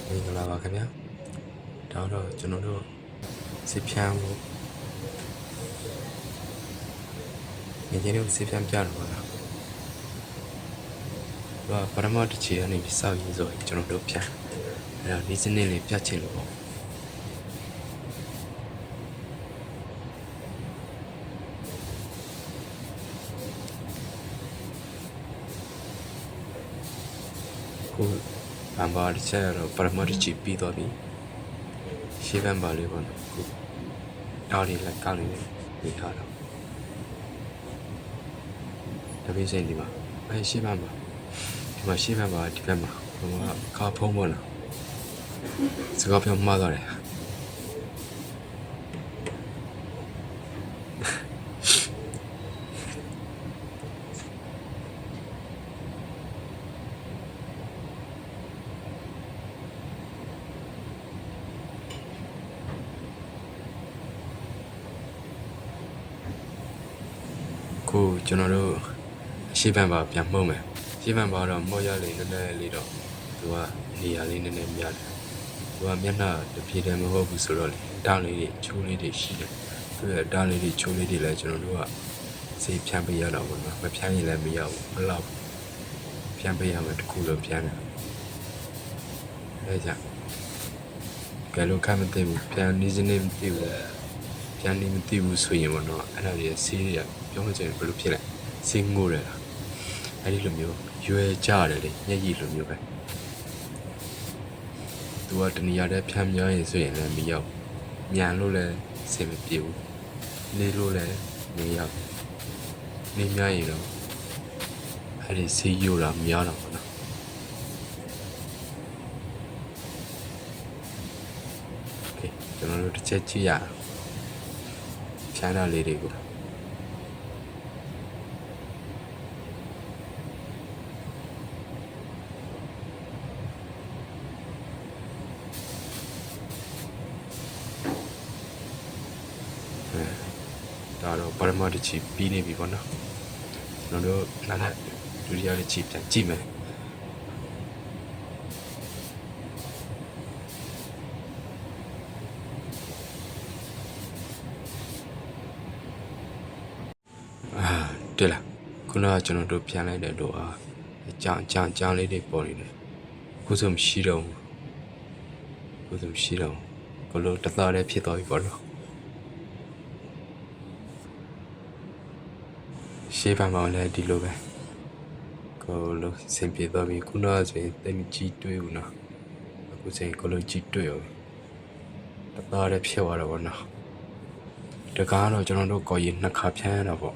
မင်္ဂလာပါခင်ဗျာဒါတော့ကျွန်တော်တို့စစ်ဖြန်းကိုငင်းတို့စစ်ဖြန်းပြတော့ပါလားပထမတစ်ချီကနေပြီးစောက်ရင်းဆိုကျွန်တော်တို့ဖြန်းအဲ့ဒါဒီစနစ်လေးပြချင်လို့ပေါ့ကိုဘန်ဘာတစ်ချက်တော့ပထမတစ်ချီပြီးတော့ပြီရှေ့ဘန်ဘာလေးပေါ့နော်ကိုတောက်လေးလိုက်ကောက်လေးပြီးထားတော့တပည့်စိတ်ဒီမှာရှေ့ဘန်ဘာဒီမှာရှေ့ဘန်ဘာဒီဘက်မှာဟိုကခါဖုံးပေါ့နော်စကားပြောမှားတော့တယ်ကိုကျွန်တော်တို့ရှေ့ဘက်မှာပြန်မှုံးမယ်ရှေ့ဘက်မှာတော့မော်ရလေးနည်းနည်းလေးတော့သူကနေရာလေးနည်းနည်းများတယ်သူကမျက်နှာတပြေတယ်မဟုတ်ဘူးဆိုတော့လေတောင်းလေးတွေချိုးလေးတွေရှိတယ်သူရဲ့တောင်းလေးတွေချိုးလေးတွေလည်းကျွန်တော်တို့ကစေးဖြန်းပေးရတော့ဘူးနော်မဖြန်းရင်လည်းမရဘူးဘလောက်ဖြန်းပေးရမယ်တခုလို့ဖြန်းတယ်အဲကြောင့်ကဲလို့ခံမသိဘူးဖြန်းနေစနေမသိဘူးဖြန်းနေမသိဘူးဆိုရင်ပေါ့နော်အဲ့ဒါတွေစေးရပြောမှချင်ဘယ်လိုဖြစ်လဲစေးငိုးတယ်လားအဲ့ဒီလိုမျိုးရွယ်ကြတယ်လေမျက်ရည်လိုမျိုးပဲသူကတဏှာတဲ့ဖြန်းများရင်ဆိုရင်လည်းမရောက်မြန်လို့လည်းအဆင်မပြေဘူးနေလို့လည်းမရောက်နေများရင်တော့အဲ့ဒီစေးရိုးတာများတော့ပေါ့နော်โอเคကျွန်တော်တို့တစ်ချက်ကြည့်ရအောင်ဖြန်းတာလေးတွေကိုဒါတော့ပရမတ်တစ်ချီပြီးနေပြီပေါ့နော်ကျွန်တော်တို့နားနဲ့ဒုတိယတစ်ချီပြန်ကြည့်မယ်တွေ့လားခုနကကျွန်တော်တို့ပြန်လိုက်တဲ့တော့အကြံလေးတွေပေါ်နေတယ်ခုဆိုမရှိတော့ဘူးကိုလိုတသားလေးဖြစ်သွားပြီပေါ့နော်ရှေ့ဘက်မှာလည်းဒီလိုပဲကိုလိုစင်ပြေသွားပြီခုနကဆိုရင်တိတ်မကြည့်တွေ့ဘူးနော်အခုဆိုရင်ကိုလိုကြည့်တွေ့ရောတသားလေးဖြစ်သွားတော့ပေါ့နော်တကားတော့ကျွန်တော်တို့ကိုရင်နှစ်ခါဖြန်းရတာပေါ့